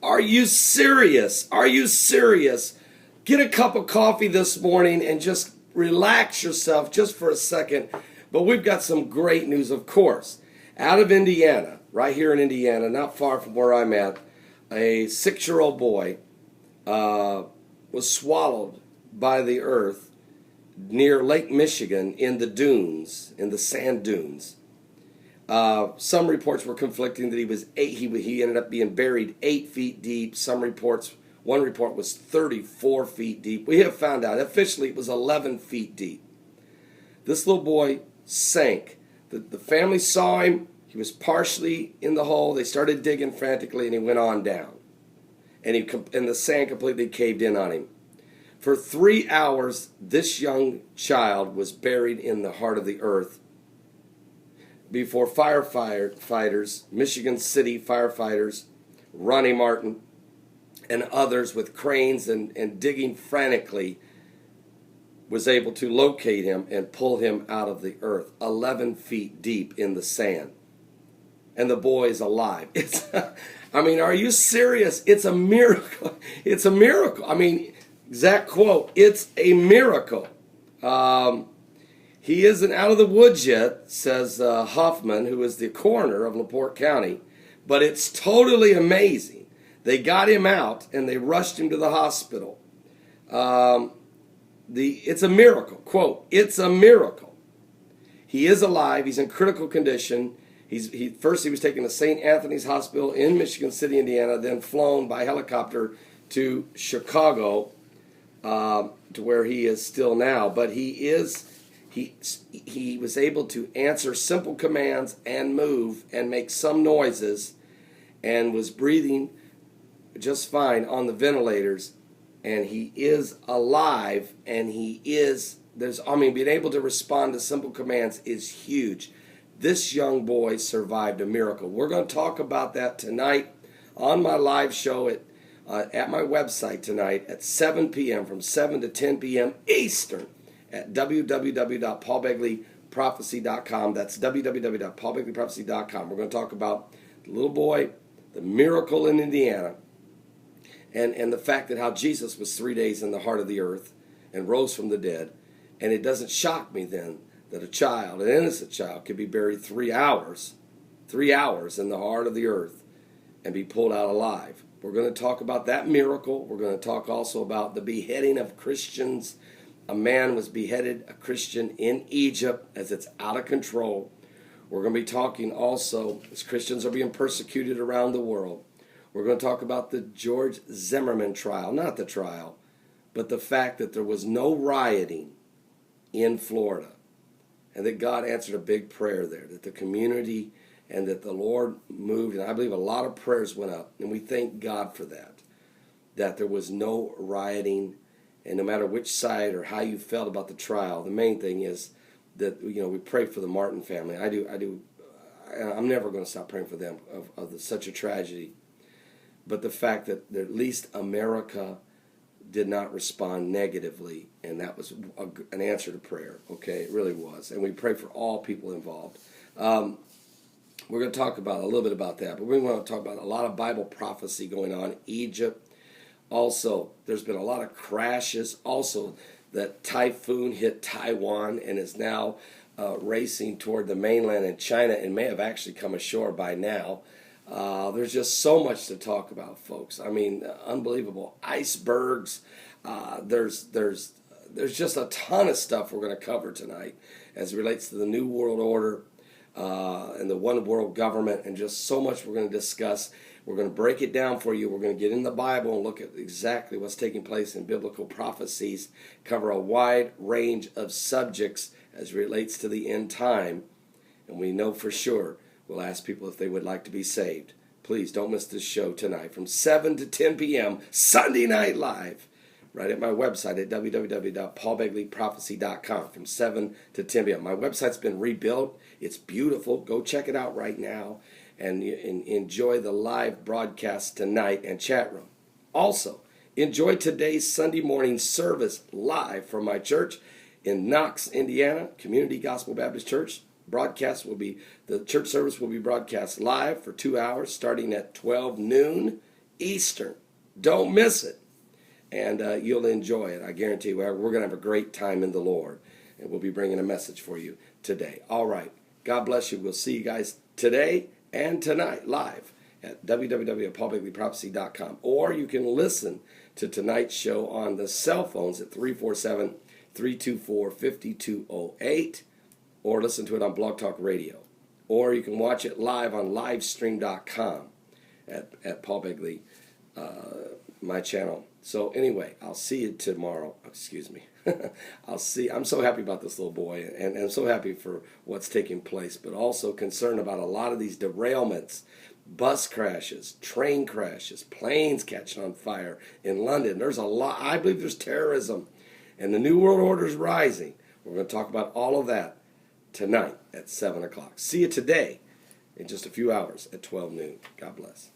Are you serious? Are you serious? Get a cup of coffee this morning and just relax yourself just for a second. But we've got some great news, of course. Out of Indiana, right here in Indiana, not far from where I'm at, a 6-year-old boy was swallowed by the earth near Lake Michigan in the dunes, in the sand dunes. Some reports were conflicting that he ended up being buried 8 feet deep. One report was 34 feet deep. We have found out officially it was 11 feet deep. This little boy sank. The family saw him. He was partially in the hole. They started digging frantically, and he went on down. And the sand completely caved in on him. For 3 hours, this young child was buried in the heart of the earth before firefighters, Michigan City firefighters, Ronnie Martin, and others with cranes and digging frantically was able to locate him and pull him out of the earth, 11 feet deep in the sand. And the boy is alive. Are you serious? It's a miracle. It's a miracle. Exact quote, it's a miracle. He isn't out of the woods yet, says Hoffman, who is the coroner of LaPorte County, but it's totally amazing. They got him out and they rushed him to the hospital. It's a miracle. Quote, it's a miracle. He is alive. He's in critical condition. First he was taken to St. Anthony's Hospital in Michigan City, Indiana, then flown by helicopter to Chicago, to where he is still now. But he was able to answer simple commands and move and make some noises and was breathing just fine on the ventilators. And he is alive, and being able to respond to simple commands is huge. This young boy survived a miracle. We're going to talk about that tonight on my live show at my website tonight at 7 p.m. from 7 to 10 p.m. Eastern at www.paulbegleyprophecy.com. That's www.paulbegleyprophecy.com. We're going to talk about the little boy, the miracle in Indiana, and the fact that how Jesus was 3 days in the heart of the earth and rose from the dead. And it doesn't shock me then that an innocent child, could be buried 3 hours in the heart of the earth and be pulled out alive. We're going to talk about that miracle. We're going to talk also about the beheading of Christians. A man was beheaded, a Christian, in Egypt, as it's out of control. We're going to be talking also, as Christians are being persecuted around the world, we're going to talk about the George Zimmerman trial. Not the trial, but the fact that there was no rioting in Florida. And that God answered a big prayer there, that the community and that the Lord moved. And I believe a lot of prayers went up. And we thank God for that there was no rioting. And no matter which side or how you felt about the trial, the main thing is that, we pray for the Martin family. I do. I'm never going to stop praying for them of such a tragedy. But the fact that at least America did not respond negatively, and that was an answer to prayer. Okay, it really was. And we pray for all people involved. We're going to talk about a little bit about that, but we want to talk about a lot of Bible prophecy going on in Egypt. Also, there's been a lot of crashes. Also, that typhoon hit Taiwan and is now racing toward the mainland in China and may have actually come ashore by now. There's just so much to talk about, folks. Unbelievable. Icebergs. There's just a ton of stuff we're going to cover tonight as it relates to the New World Order and the one world government, and just so much we're going to discuss. We're going to break it down for you. We're going to get in the Bible and look at exactly what's taking place in biblical prophecies, cover a wide range of subjects as it relates to the end time, and we know for sure we'll ask people if they would like to be saved. Please don't miss this show tonight from 7 to 10 p.m. Sunday Night Live, right at my website at www.paulbegleyprophecy.com from 7 to 10 p.m. My website's been rebuilt. It's beautiful. Go check it out right now and enjoy the live broadcast tonight and chat room. Also, enjoy today's Sunday morning service live from my church in Knox, Indiana, Community Gospel Baptist Church. The church service will be broadcast live for 2 hours starting at 12 noon Eastern. Don't miss it. And you'll enjoy it. I guarantee you, we're going to have a great time in the Lord. And we'll be bringing a message for you today. All right. God bless you. We'll see you guys today and tonight live at www.paulbegleyprophecy.com. Or you can listen to tonight's show on the cell phones at 347-324-5208. Or listen to it on Blog Talk Radio. Or you can watch it live on livestream.com at Paul Begley, my channel. So anyway, I'll see you tomorrow. Excuse me. I'm so happy about this little boy, and I'm so happy for what's taking place, but also concerned about a lot of these derailments, bus crashes, train crashes, planes catching on fire in London. There's a lot. I believe there's terrorism, and the New World Order is rising. We're going to talk about all of that tonight at 7 o'clock. See you today in just a few hours at 12 noon. God bless.